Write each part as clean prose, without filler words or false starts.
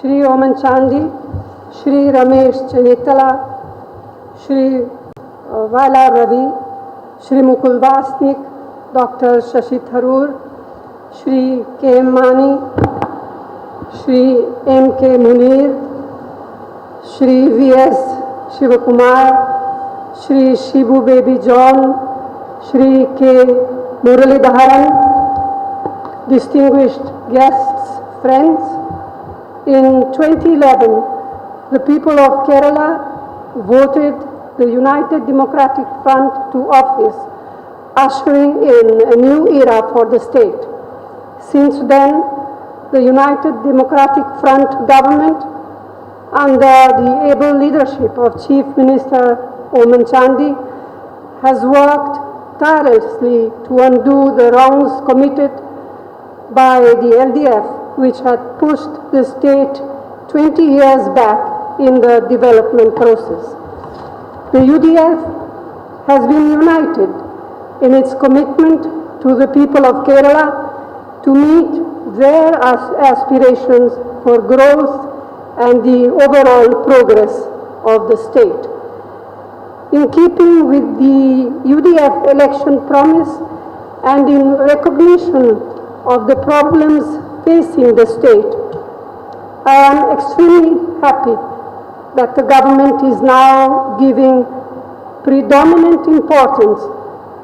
Shri Oman Chandi, Shri Ramesh Chanitala, Shri Vala Ravi, Shri Mukul Vasnik, Dr. Shashi Tharoor, Shri K. M. Mani, Shri M. K. Munir, Shri V. S. Shivakumar, Shri Shibu Baby John, Shri K. Muralidharan, distinguished guests, friends. In 2011, the people of Kerala voted the United Democratic Front to office, ushering in a new era for the state. Since then, the United Democratic Front government, under the able leadership of Chief Minister Oman Chandi, has worked tirelessly to undo the wrongs committed by the LDF, which had pushed the state 20 years back in the development process. The UDF has been united in its commitment to the people of Kerala to meet their aspirations for growth and the overall progress of the state. In keeping with the UDF election promise and in recognition of the problems facing the state, I am extremely happy that the government is now giving predominant importance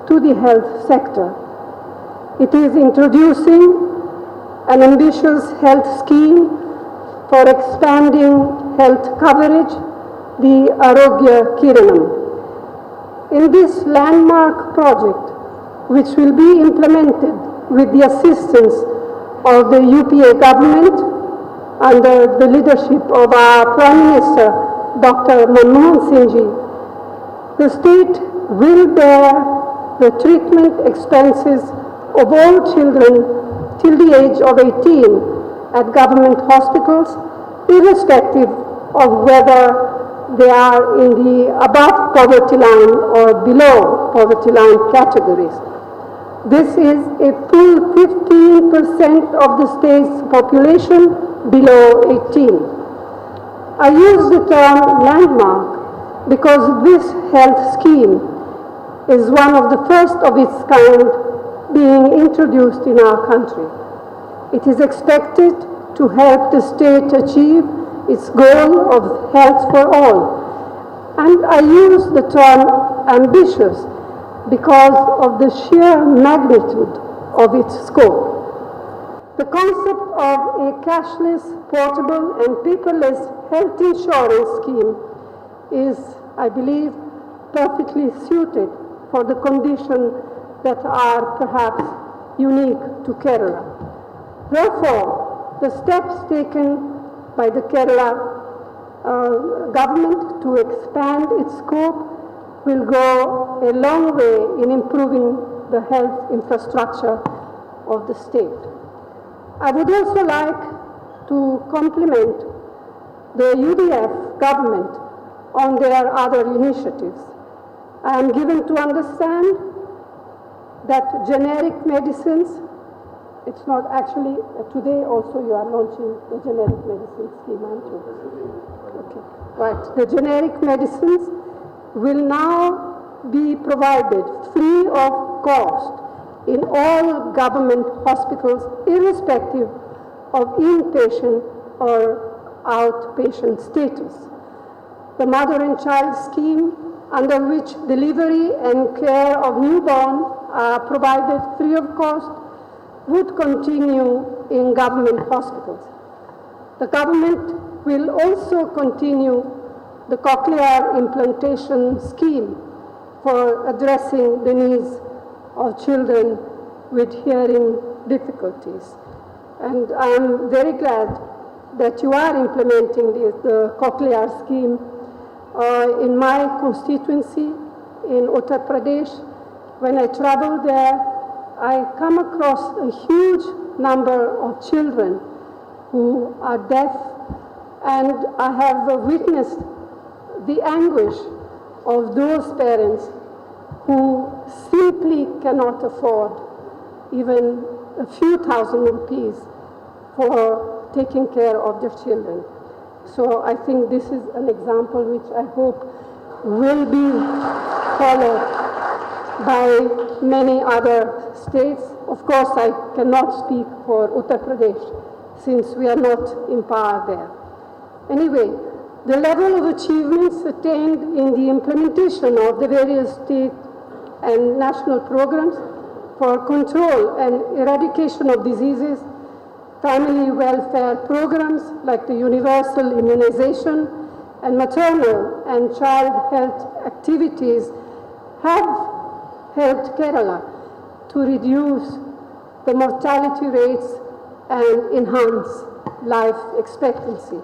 to the health sector. It is introducing an ambitious health scheme for expanding health coverage, the AROGYA KIRANam. In this landmark project, which will be implemented with the assistance of the UPA government under the leadership of our Prime Minister, Dr. Manmohan Singh Ji, the state will bear the treatment expenses of all children till the age of 18 at government hospitals, irrespective of whether they are in the above poverty line or below poverty line categories. This is a full 15% of the state's population below 18. I use the term landmark because this health scheme is one of the first of its kind being introduced in our country. It is expected to help the state achieve its goal of health for all. And I use the term ambitious because of the sheer magnitude of its scope. The concept of a cashless, portable, and paperless health insurance scheme is, I believe, perfectly suited for the conditions that are perhaps unique to Kerala. Therefore, the steps taken by the Kerala government to expand its scope will go a long way in improving the health infrastructure of the state. I would also like to compliment the UDF government on their other initiatives. I am given to understand that generic medicines, it's not actually, today also you are launching the generic medicine scheme, aren't you? Okay, right. The generic medicines will now be provided free of cost in all government hospitals, irrespective of inpatient or outpatient status. The mother and child scheme, under which delivery and care of newborn are provided free of cost, would continue in government hospitals. The government will also continue the cochlear implantation scheme for addressing the needs of children with hearing difficulties. And I am very glad that you are implementing the cochlear scheme. In my constituency in Uttar Pradesh, when I travel there, I come across a huge number of children who are deaf, and I have witnessed the anguish of those parents who simply cannot afford even a few thousand rupees for taking care of their children. So I think this is an example which I hope will be followed by many other states. Of course, I cannot speak for Uttar Pradesh since we are not in power there. Anyway, the level of achievements attained in the implementation of the various state and national programs for control and eradication of diseases, family welfare programs like the universal immunization and maternal and child health activities have helped Kerala to reduce the mortality rates and enhance life expectancy.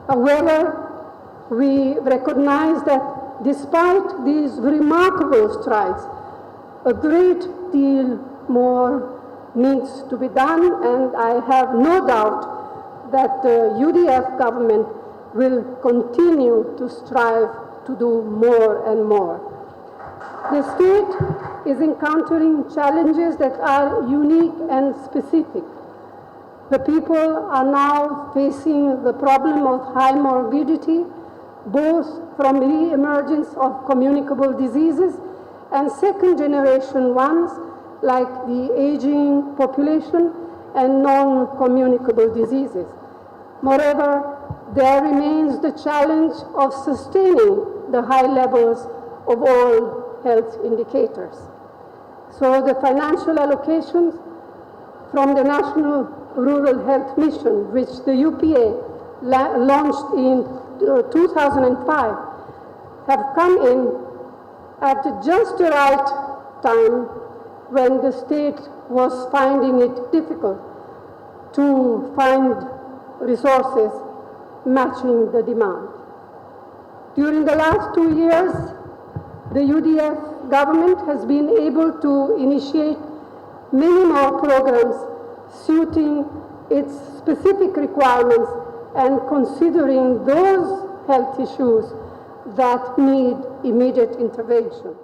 However, we recognize that despite these remarkable strides, a great deal more needs to be done, and I have no doubt that the UDF government will continue to strive to do more and more. The state is encountering challenges that are unique and specific. The people are now facing the problem of high morbidity, both from re-emergence of communicable diseases and second-generation ones like the aging population and non-communicable diseases. Moreover, there remains the challenge of sustaining the high levels of all health indicators. So the financial allocations from the National Rural Health Mission, which the UPA launched in 2005, have come in at just the right time when the state was finding it difficult to find resources matching the demand. During the last 2 years, the UDF government has been able to initiate many more programs suiting its specific requirements and considering those health issues that need immediate intervention.